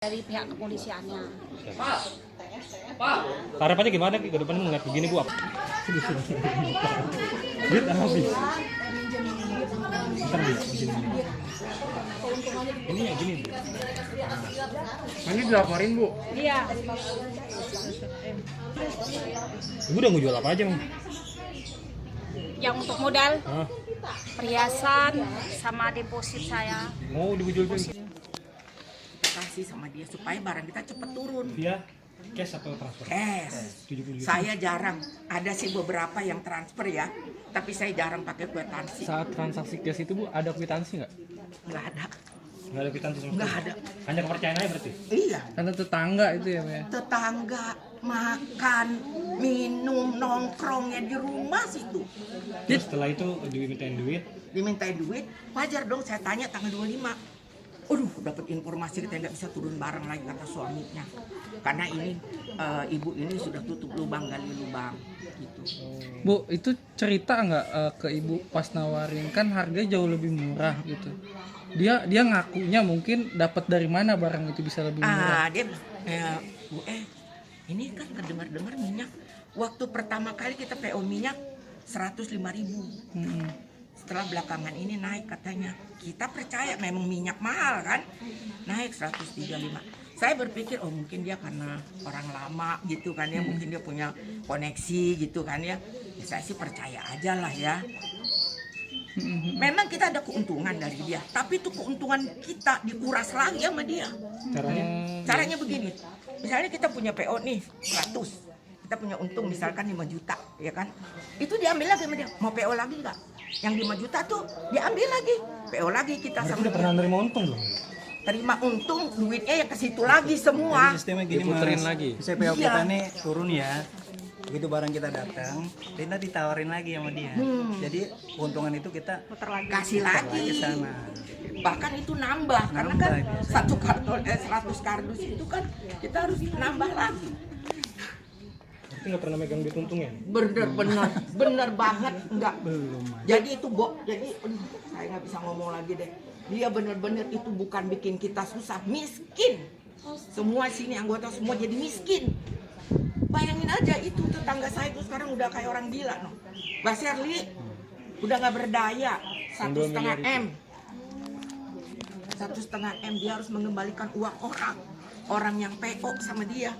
dari pihak kepolisiannya. Harapannya gimana ke depan ngeliat begini Bu? Duit habis. Bentar Bu, begini. Ini yang gini Bu. Ini dilaporin Bu? Iya. Ibu udah mau jual apa aja Bang? Yang untuk modal, Hah? perhiasan sama deposit saya. Mau dijual Kasih sama dia supaya barang kita cepat turun. via cash atau transfer? Cash. 70 juta. Saya jarang. Ada sih beberapa yang transfer ya, tapi saya jarang pakai kwitansi. Saat transaksi cash itu Bu, ada kwitansi nggak? Nggak ada. Nggak ada kwitansi sama Nggak sekali? ada. Hanya kepercayaan aja berarti? Iya. Karena tetangga itu ya Pak ya? Tetangga makan, minum, nongkrongnya di rumah situ. Terus setelah itu dimintain duit? Dimintain duit, wajar dong saya tanya tanggal 25. Aduh, dapat informasi kita nggak bisa turun bareng lagi kata suaminya. Karena ini ibu ini sudah tutup lubang, gali lubang gitu. Bu, itu cerita nggak ke ibu pas nawarin, kan harganya jauh lebih murah gitu. Dia ngakunya mungkin dapat dari mana barang itu bisa lebih murah. Dia Bu ini kan kedengar-dengar minyak. Waktu pertama kali kita PO minyak 105.000. Setelah belakangan ini naik katanya. Kita percaya memang minyak mahal kan. Naik 135. Saya berpikir mungkin dia karena orang lama gitu kan ya. Mungkin dia punya koneksi gitu kan ya. Saya sih percaya aja lah ya. Memang kita ada keuntungan dari dia. Tapi itu keuntungan kita dikuras lagi sama dia. Caranya begini. Misalnya kita punya PO nih 100. Kita punya untung misalkan 5 juta, ya kan? Itu diambil lagi sama dia. Mau PO lagi nggak? Yang 5 juta tuh diambil lagi. PO lagi kita Berarti sama udah dia. pernah nerima untung dong? Terima untung, duitnya ya ke situ lagi semua. Jadi sistemnya gini Diputerin Mas, lagi. CPO Iya. kita nih turun ya. Begitu barang kita datang, kita ditawarin lagi sama dia. Jadi keuntungan itu kita Kasih ke lagi. sana. Bahkan itu nambah, karena kan biasanya. satu karton 100 kardus itu kan kita harus nambah lagi. Berarti nggak pernah megang duit untungnya? Bener banget enggak. Belum Mas. Jadi itu jadi aduh, saya nggak bisa ngomong lagi deh. Dia bener-bener itu bukan bikin kita susah, miskin. Semua sini anggota semua jadi miskin. Bayangin aja itu tetangga saya itu sekarang udah kayak orang gila no. Mbak Sherly udah nggak berdaya, 1,5 M. 1,5 M dia harus mengembalikan uang orang yang PO sama dia.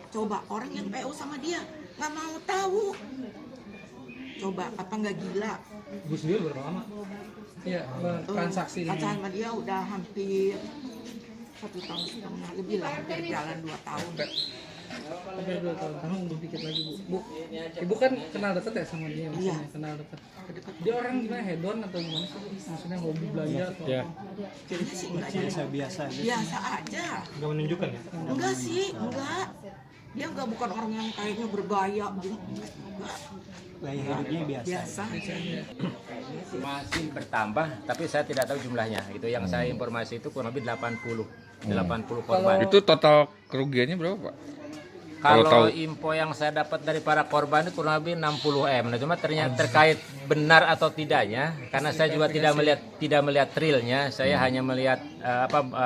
Coba orang yang PO sama dia nggak mau tahu. Coba apa nggak gila? Ibu sendiri berapa lama? Iya, transaksi ini. Pacaran sama dia udah hampir 1,5 tahun lebih lah, hampir jalan 2 tahun. Sampai 2 tahun. Kamu belum pikir lagi Bu. Ibu kan kenal dekat ya sama dia maksudnya, Iya. kenal dekat. Dia orang gimana, hedon atau gimana sih? Maksudnya hobi belanja atau Ya. Jadi sih enggak Biasa aja. biasa aja. Nggak menunjukkan ya? Enggak sih, enggak. Dia enggak bukan orang yang kayaknya bergaya enggak. Gaya hidupnya biasa. Biasa. Masih bertambah, tapi saya tidak tahu jumlahnya. Itu yang saya informasi itu kurang lebih 80 korban. Itu total kerugiannya berapa Pak? Kalau info yang saya dapat dari para korban itu kurang lebih 60 M. Nah, cuma ternyata terkait benar atau tidaknya, karena saya juga tidak melihat realnya, saya hanya melihat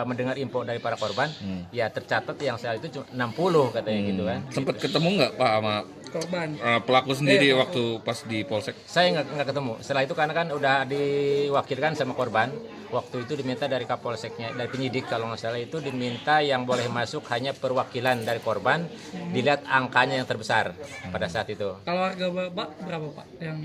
mendengar info dari para korban. Ya tercatat yang saya itu cuma 60 katanya gitu kan. Sempat ketemu nggak Pak sama korban? pelaku sendiri waktu pas di polsek? Saya nggak ketemu. Setelah itu karena kan udah diwakilkan sama korban. Waktu itu diminta dari kapolseknya, dari penyidik kalau nggak salah itu diminta yang boleh masuk hanya perwakilan dari korban. Dilihat angkanya yang terbesar pada saat itu. Kalau harga Bapak berapa Pak? Yang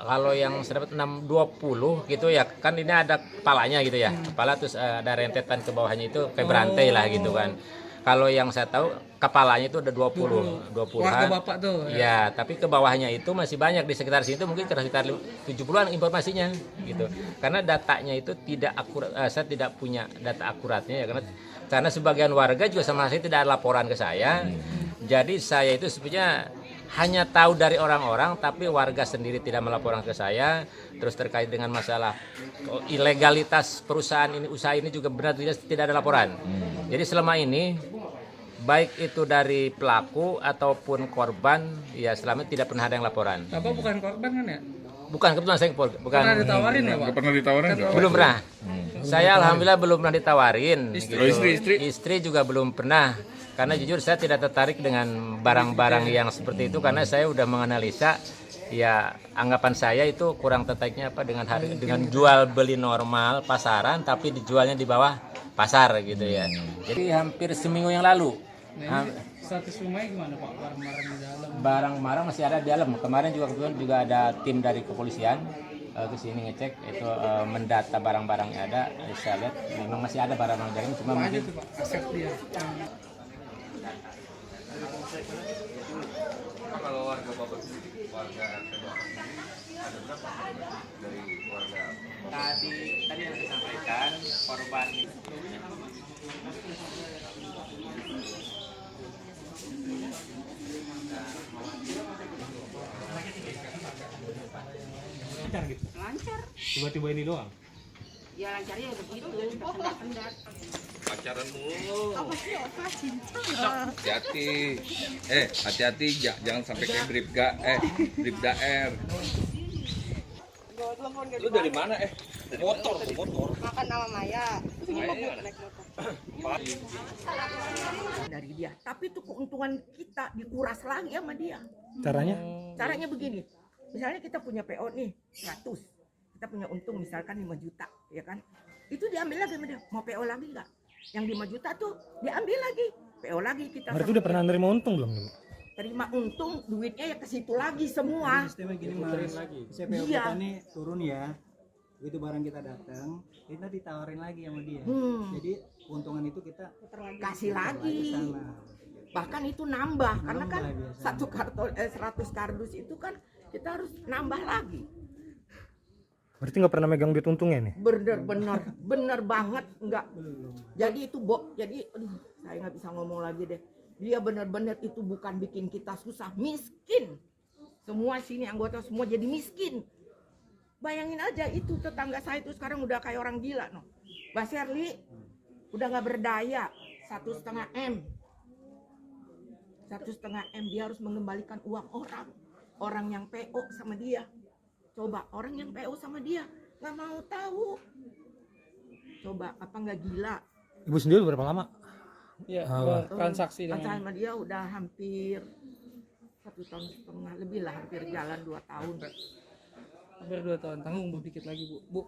Kalau yang saya dapat 620 gitu ya, kan ini ada kepalanya gitu ya. Kepala terus ada rentetan ke bawahnya itu kayak berantai lah gitu kan. Kalau yang saya tahu kepalanya itu ada 20-an. Warga Bapak tuh. Ya, tapi ke bawahnya itu masih banyak di sekitar situ, mungkin sekitar 70-an informasinya gitu. Karena datanya itu tidak akurat, saya tidak punya data akuratnya ya karena sebagian warga juga sama saya tidak ada laporan ke saya. Jadi saya itu sebenarnya hanya tahu dari orang-orang, tapi warga sendiri tidak melaporkan ke saya. Terus terkait dengan masalah ilegalitas perusahaan ini, usaha ini juga benar tidak ada laporan. Jadi selama ini baik itu dari pelaku ataupun korban, ya selama ini tidak pernah ada yang laporan. Bapak bukan korban kan ya? Bukan, kebetulan saya bukan. Pernah ditawarin ya, Pak? Nggak pernah ditawarin nggak? Belum pernah. Saya alhamdulillah belum pernah ditawarin. Gitu. Oh, istri? Istri juga belum pernah. Karena jujur saya tidak tertarik dengan barang-barang yang seperti itu karena saya udah menganalisa ya anggapan saya itu kurang tertariknya apa dengan harga dengan jual beli normal pasaran tapi dijualnya di bawah pasar gitu ya. Jadi hampir seminggu yang lalu. Nah, ini status rumahnya gimana Pak? Barang-barang di dalam? Barang-barang masih ada di dalam. Kemarin juga kebetulan juga ada tim dari kepolisian ke sini ngecek itu mendata barang-barang yang ada. Saya lihat memang masih ada barang-barang dari ini cuma Apa aja mungkin tuh Pak? Aset dia. Kalau warga Bapak sendiri, warga RT Bapak sendiri, ada berapa dari warga? tadi yang saya sampaikan korban Lancar gitu. Lancar. Tiba-tiba ini doang. Ya lancarnya begitu, pendak-pendak. Pacaran mulu. Hati-hati. Hati-hati jangan sampai kayak Bribda R. Lu dari mana motor. Makan sama Maya. Dari dia. Tapi itu keuntungan kita dikuras lagi sama dia. Caranya? Caranya begini. Misalnya kita punya PO nih 100. Kita punya untung misalkan 5 juta, ya kan? Itu diambil lagi sama dia. Mau PO lagi enggak? Yang 5 juta tuh diambil lagi. PO lagi kita. Berarti udah pernah nerima untung belum? Terima untung, duitnya ya ke situ lagi semua. Sistemnya gini mas, CPO Iya. kita nih turun ya, begitu barang kita datang, kita ditawarin lagi sama dia. Jadi keuntungan itu kita Kasih ke lagi. sana. Bahkan itu nambah karena kan biasanya. satu karton 100 kardus itu kan kita harus nambah lagi. Berarti nggak pernah megang duit untungnya nih? Bener banget enggak. Jadi itu jadi aduh saya nggak bisa ngomong lagi deh. Dia bener-bener itu bukan bikin kita susah, miskin. Semua sini anggota semua jadi miskin. Bayangin aja itu tetangga saya itu sekarang udah kayak orang gila no. Mbak Sherly udah nggak berdaya, 1,5 M. 1,5 M dia harus mengembalikan uang orang yang PO sama dia. Coba orang yang PO sama dia nggak mau tahu. Coba apa nggak gila? Ibu sendiri berapa lama? Ya, Apa? transaksi Pacaran dengan sama dia udah hampir 1,5 tahun lebih lah, hampir jalan 2 tahun. hampir 2 tahun. Tanggung Bu dikit lagi Bu.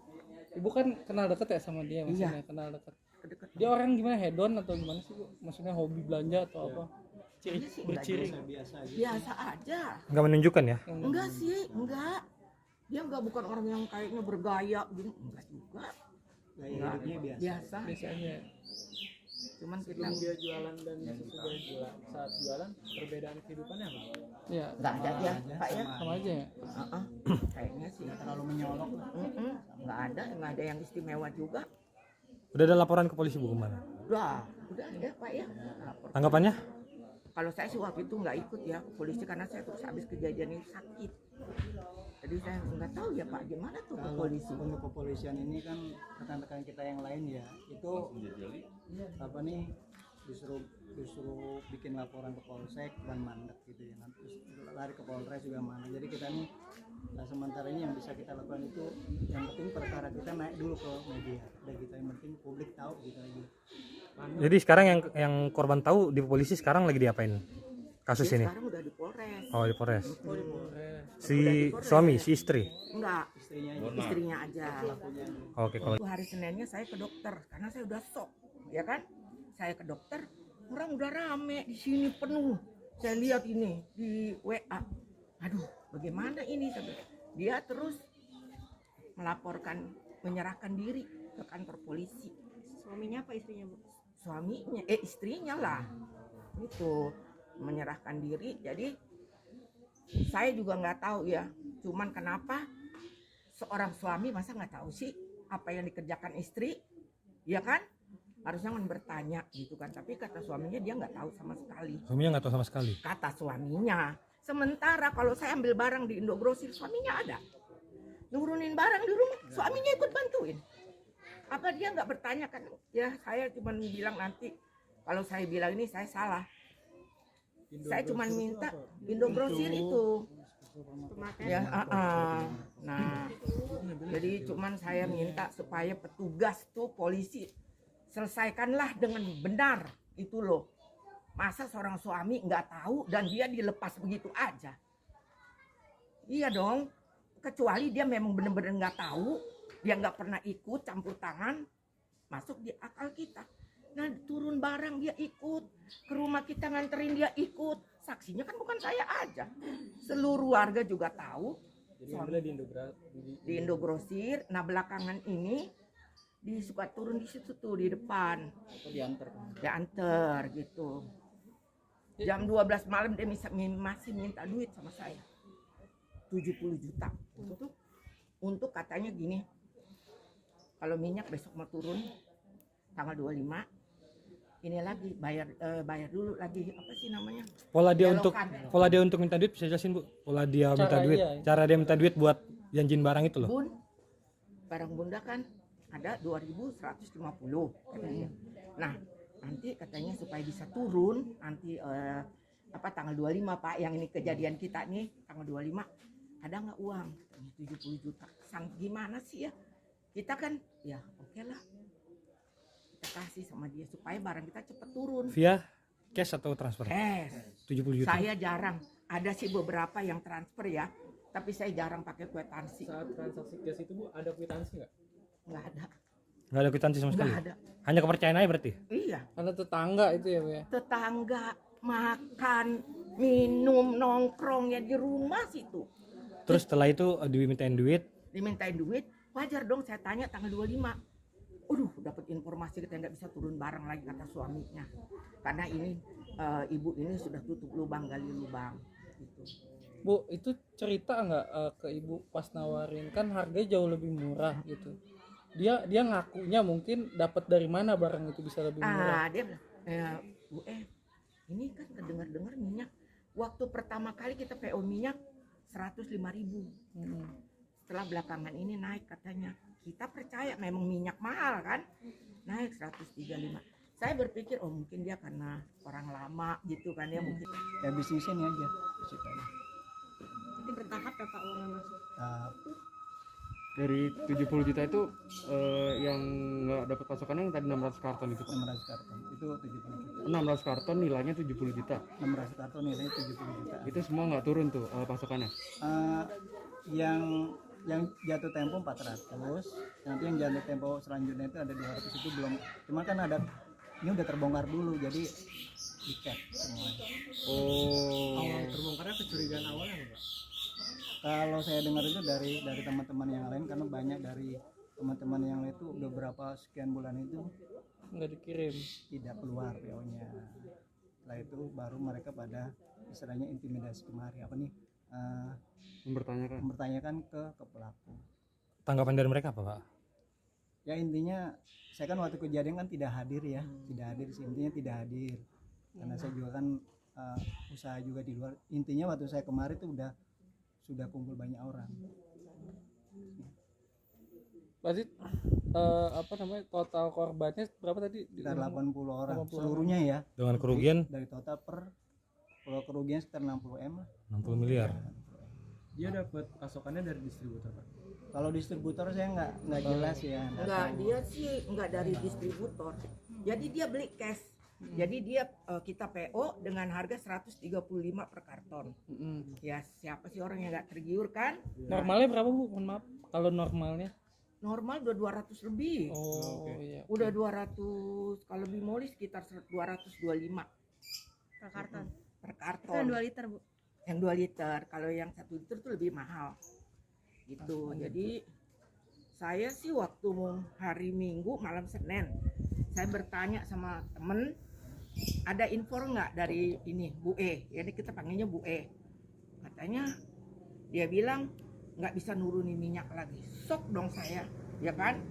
Ibu kan kenal deket ya sama dia maksudnya, kenal deket. Kedeket. Dia orang gimana, hedon atau gimana sih Bu? Maksudnya hobi belanja atau apa? Ciri Iya sih, berciri. Biasa aja. Nggak menunjukkan ya? Enggak sih, enggak. Dia enggak bukan orang yang kayaknya bergaya gitu, enggak juga. Gaya Enggak, hidupnya biasa. biasa. Biasanya. Cuman kita Dia jualan dan sesudah jualan saat jualan perbedaan kehidupannya apa? Ya, enggak ada ya, Pak ya. sama aja ya. Kayaknya sih Terlalu menyolok lah. enggak ada yang istimewa juga. Udah ada laporan ke polisi Bu kemana? Udah ada Pak ya. Lapor. Tanggapannya? Kalau saya sih waktu itu nggak ikut ya ke polisi karena saya terus habis kejadian ini sakit. Jadi saya nggak tahu ya Pak gimana tuh ke Kalau polisi. untuk kepolisian ini kan rekan-rekan kita yang lain ya, itu apa nih disuruh bikin laporan ke polsek dan mandek gitu ya, nanti lari ke polres juga mana. Jadi kita nih sementara ini yang bisa kita lakukan itu yang penting perkara kita naik dulu ke media, dan kita yang penting publik tahu gitu aja. Jadi sekarang yang korban tahu di polisi sekarang lagi diapain? Kasus Dia ini? sekarang udah di Polres. Oh di Polres. Si Udah di Polres. suami, si istri. Enggak, istrinya aja. Oke kalau Waktu hari Seninnya saya ke dokter karena saya udah shock, ya kan? Saya ke dokter, orang udah rame di sini penuh. Saya lihat ini di WA. Aduh, bagaimana ini? Dia terus melaporkan, menyerahkan diri ke kantor polisi. Suaminya apa istrinya, Bu? Suaminya, istrinya lah. Itu menyerahkan diri. Jadi saya juga nggak tahu ya. Cuman kenapa seorang suami masa nggak tahu sih apa yang dikerjakan istri, ya kan? Harusnya kan bertanya gitu kan. Tapi kata suaminya dia nggak tahu sama sekali. suaminya nggak tahu sama sekali. Kata suaminya. Sementara kalau saya ambil barang di Indogrosir, suaminya ada. Nurunin barang di rumah, suaminya ikut bantuin. Apa dia nggak bertanya kan? Ya saya cuma bilang nanti kalau saya bilang ini saya salah. Saya cuma minta Indogrosir itu Ya, nah, jadi cuman saya minta supaya petugas tuh polisi selesaikanlah dengan benar itu loh. Masa seorang suami nggak tahu dan dia dilepas begitu aja? Iya dong, kecuali dia memang benar-benar nggak tahu, dia nggak pernah ikut campur tangan, masuk di akal kita. Nah, turun barang dia ikut, ke rumah kita nganterin dia ikut. Saksinya kan bukan saya aja, seluruh warga juga tahu. Jadi ambilnya Di Indogrosir. Nah, belakangan ini suka turun di situ tuh di depan. Diantar gitu. Jam 12 malam dia masih minta duit sama saya. 70 juta. Untuk katanya gini. Kalau minyak besok mau turun tanggal 25, ini lagi bayar dulu lagi, apa sih namanya? Pola dia Belokan. untuk minta duit bisa jelasin, Bu? Pola dia minta duit. iya. Cara dia minta duit buat janjin barang itu loh. Bun, barang bunda kan ada 2.150 katanya. Nah, nanti katanya supaya bisa turun nanti tanggal 25 Pak, yang ini kejadian kita nih tanggal 25, ada nggak uang? Katanya 70 juta. Gimana sih ya? Kita kan ya oke lah. Kita kasih sama dia supaya barang kita cepet turun. Via cash atau transfer? Cash. 70 juta. Saya jarang. Ada sih beberapa yang transfer ya, tapi saya jarang pakai kwitansi. saat transaksi gas itu Bu ada kwitansi nggak? Nggak ada. Nggak ada kwitansi sama sekali. Nggak ada. Hanya kepercayaan aja berarti. Iya. Karena tetangga itu ya, Bu ya. Tetangga makan, minum, nongkrongnya di rumah situ. Terus setelah itu dimintain duit. Dimintain duit, wajar dong saya tanya tanggal 25. Dapat informasi kita nggak bisa turun barang lagi kata suaminya. Karena ini ibu ini sudah tutup lubang, gali lubang. Gitu. Bu, itu cerita nggak ke ibu pas nawarin, kan harganya jauh lebih murah gitu. Dia ngakunya mungkin dapat dari mana barang itu bisa lebih murah. Dia bilang, Bu ini kan kedengar-dengar minyak. Waktu pertama kali kita PO minyak 105.000. Setelah belakangan ini naik katanya. Kita percaya memang minyak mahal kan, naik 135. Saya berpikir mungkin dia karena orang lama gitu kan ya, mungkin Ya bisnisnya ini aja. Jadi bertahap ya Pak uangnya masuk. Dari 70 juta itu yang nggak dapat pasokannya yang tadi 600 karton itu Pak. 600 karton itu 70 juta. 600 karton nilainya 70 juta. 600 karton nilainya 70 juta. Itu semua nggak turun tuh pasokannya. Yang jatuh tempo 400, nanti yang jatuh tempo selanjutnya itu ada 200, itu belum, cuma kan ada, ini udah terbongkar dulu jadi di cap semuanya. Awal terbongkarnya kecurigaan awalnya apa, Pak? Kalau saya dengar itu dari teman-teman yang lain, karena banyak dari teman-teman yang lain itu udah berapa sekian bulan itu Nggak dikirim. tidak keluar PO-nya. Setelah itu baru mereka pada istilahnya intimidasi kemari, apa nih, mempertanyakan ke pelaku. Tanggapan dari mereka apa, Pak? Ya intinya saya kan waktu kejadian kan tidak hadir ya, tidak hadir sih, intinya tidak hadir. Karena saya juga kan usaha juga di luar. Intinya waktu saya kemarin itu sudah kumpul banyak orang. Berarti total korbannya berapa tadi? Sekitar 80 orang 80 seluruhnya ya. Dengan kerugian Dari total kalau kerugian sekitar 60 M lah. 60 miliar. Dia dapat pasokannya dari distributor Pak. Kalau distributor saya nggak jelas ya. enggak, dia sih enggak dari distributor. Jadi dia beli cash. Jadi dia kita PO dengan harga 135 per karton. Ya siapa sih orang yang nggak tergiur kan? Normalnya berapa Bu? Mohon maaf. Kalau normalnya? Normal udah 200 lebih. Iya. Udah 200, kalau bimoli sekitar 225 Per karton. per Itu karton. yang 2 liter Bu. Yang 2 liter, kalau yang 1 liter tuh lebih mahal. Gitu. Jadi saya sih waktu hari Minggu malam Senin, saya bertanya sama temen, ada info nggak dari ini Bu E? Jadi kita panggilnya Bu E. Katanya dia bilang nggak bisa nurunin minyak lagi. Sok dong saya, ya kan?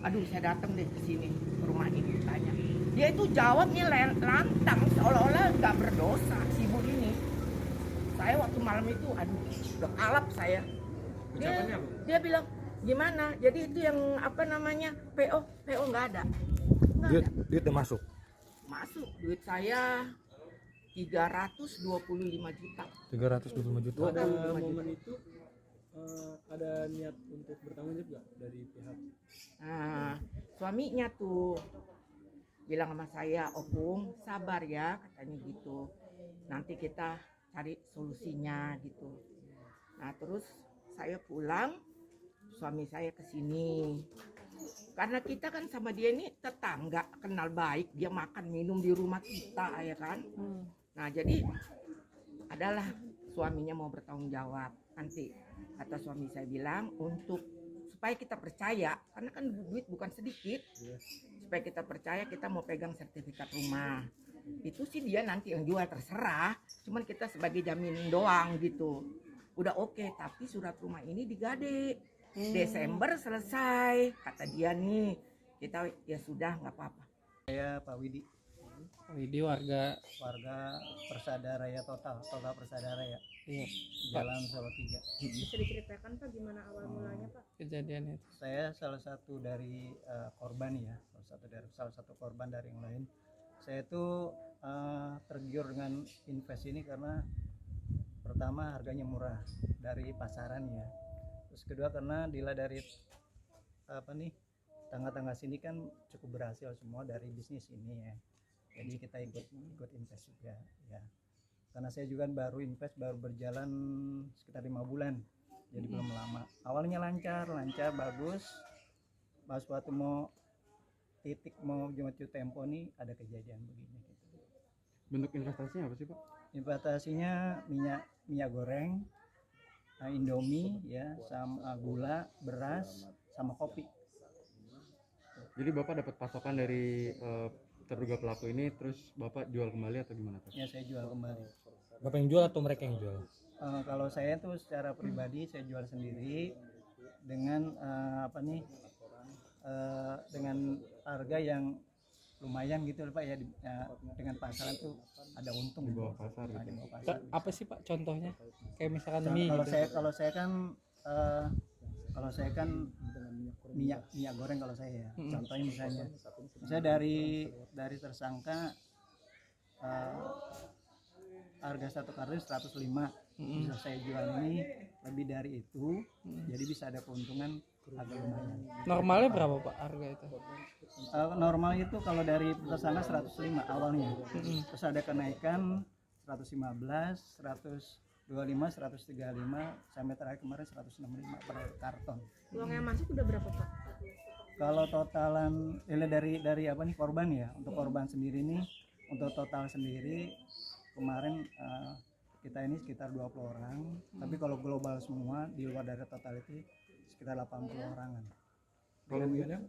Aduh, saya datang deh ke sini, ke rumah ini tanya. Dia itu jawabnya lantang seolah-olah nggak berdosa si ibu ini. Saya waktu malam itu, aduh, udah kalap saya. Ucapannya apa? Dia bilang gimana? Jadi itu yang apa namanya PO nggak ada. Nggak ada. Duit udah masuk. Masuk duit saya 325 juta. 325 juta. Pada 25 juta. momen itu ada niat untuk bertanggung jawab nggak dari pihak? Nah, suaminya tuh bilang sama saya, Opung sabar ya, katanya gitu. Nanti kita cari solusinya gitu. Nah terus saya pulang, suami saya ke sini. Karena kita kan sama dia ini tetangga, kenal baik, dia makan minum di rumah kita ya kan. Nah jadi adalah suaminya mau bertanggung jawab nanti. Kata suami saya bilang untuk supaya kita percaya, karena kan duit bukan sedikit, supaya kita percaya kita mau pegang sertifikat rumah. Itu sih dia nanti yang jual terserah, cuman kita sebagai jaminan doang gitu. Udah oke, tapi surat rumah ini digade. Desember selesai, kata dia nih. Kita ya sudah nggak apa-apa. Saya Pak Widi, Widi warga Persada Raya total Persada Raya. iya, Jalan Solo 3. Bisa diceritakan Pak gimana awal mulanya Pak? kejadian itu. Saya salah satu dari korban ya, salah satu korban dari yang lain. Saya tuh tergiur dengan invest ini karena pertama harganya murah dari pasaran ya. Terus kedua karena dila dari tangga-tangga sini kan cukup berhasil semua dari bisnis ini ya. Jadi kita ikut invest juga ya. Karena saya juga baru berjalan sekitar 5 bulan. Jadi belum lama. Awalnya lancar, bagus. Pas waktu mau jatuh tempo nih ada kejadian begini gitu. Bentuk investasinya apa sih Pak? Investasinya minyak goreng, Indomie ya, sama gula, beras, sama kopi. Jadi Bapak dapat pasokan dari terduga pelaku ini, terus Bapak jual kembali atau gimana Pak? Ya saya jual kembali. Bapak yang jual atau mereka yang jual? Kalau saya tuh secara pribadi saya jual sendiri dengan dengan harga yang lumayan gitu Pak ya, dengan pasaran tuh ada untung Di bawah pasar Nah, gitu. di bawah pasar. Apa sih Pak contohnya? Kayak misalkan mie Kalau gitu. saya kan minyak goreng kalau saya ya. Contohnya misalnya dari tersangka harga 1 karton 105, bisa saya jual ini lebih dari itu, jadi bisa ada keuntungan agak lumayan. Normalnya berapa Pak harga itu? Normal itu kalau dari tersangka 105 awalnya, terus ada kenaikan 115, 125, 135, sampai terakhir kemarin 165 per karton. Uang yang masuk udah berapa Pak? Kalau totalan dari korban ya, untuk korban sendiri nih, untuk total sendiri kemarin kita ini sekitar 20 orang, tapi kalau global semua di luar dari total itu sekitar 80 orangan.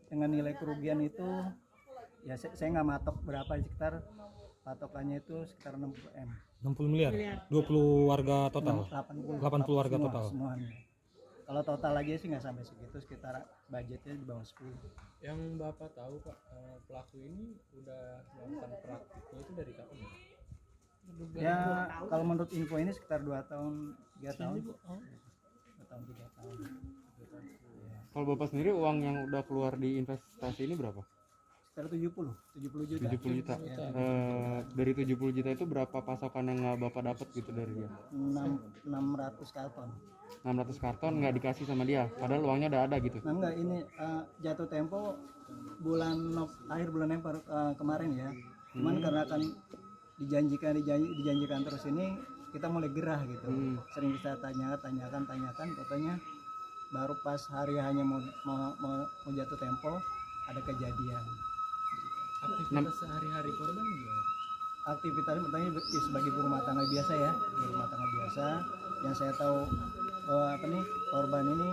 Dengan nilai kerugian itu ya saya nggak matok berapa, sekitar patokannya itu sekitar 60 M. 60 miliar? 20 warga total? 80 warga semua, total? semuanya. Kalau total aja sih nggak sampai segitu, sekitar budgetnya di bawah 10. Yang Bapak tahu Pak, pelaku ini udah melakukan praktiknya itu dari kapan ya? Ya kalau menurut info ini sekitar 2 tahun 3 tahun. 2 tahun 3 tahun. Ya. Kalau Bapak sendiri uang yang udah keluar di investasi ini berapa? Sekitar 70 juta. 70 juta. Dari 70 juta itu berapa pasokan yang nggak Bapak dapat gitu dari dia? 600 karton. 600 karton nggak dikasih sama dia, padahal uangnya udah ada gitu. Nah enggak, ini jatuh tempo akhir bulan November kemarin ya. Cuman karena kan dijanjikan terus ini, kita mulai gerah gitu. Sering kita tanyakan, katanya baru pas hari hanya mau jatuh tempo ada kejadian. Aktivitas sehari-hari korban gimana? Aktivitasnya pertanyaan sebagai ibu rumah tangga biasa ya, ibu rumah tangga biasa. Yang saya tahu korban ini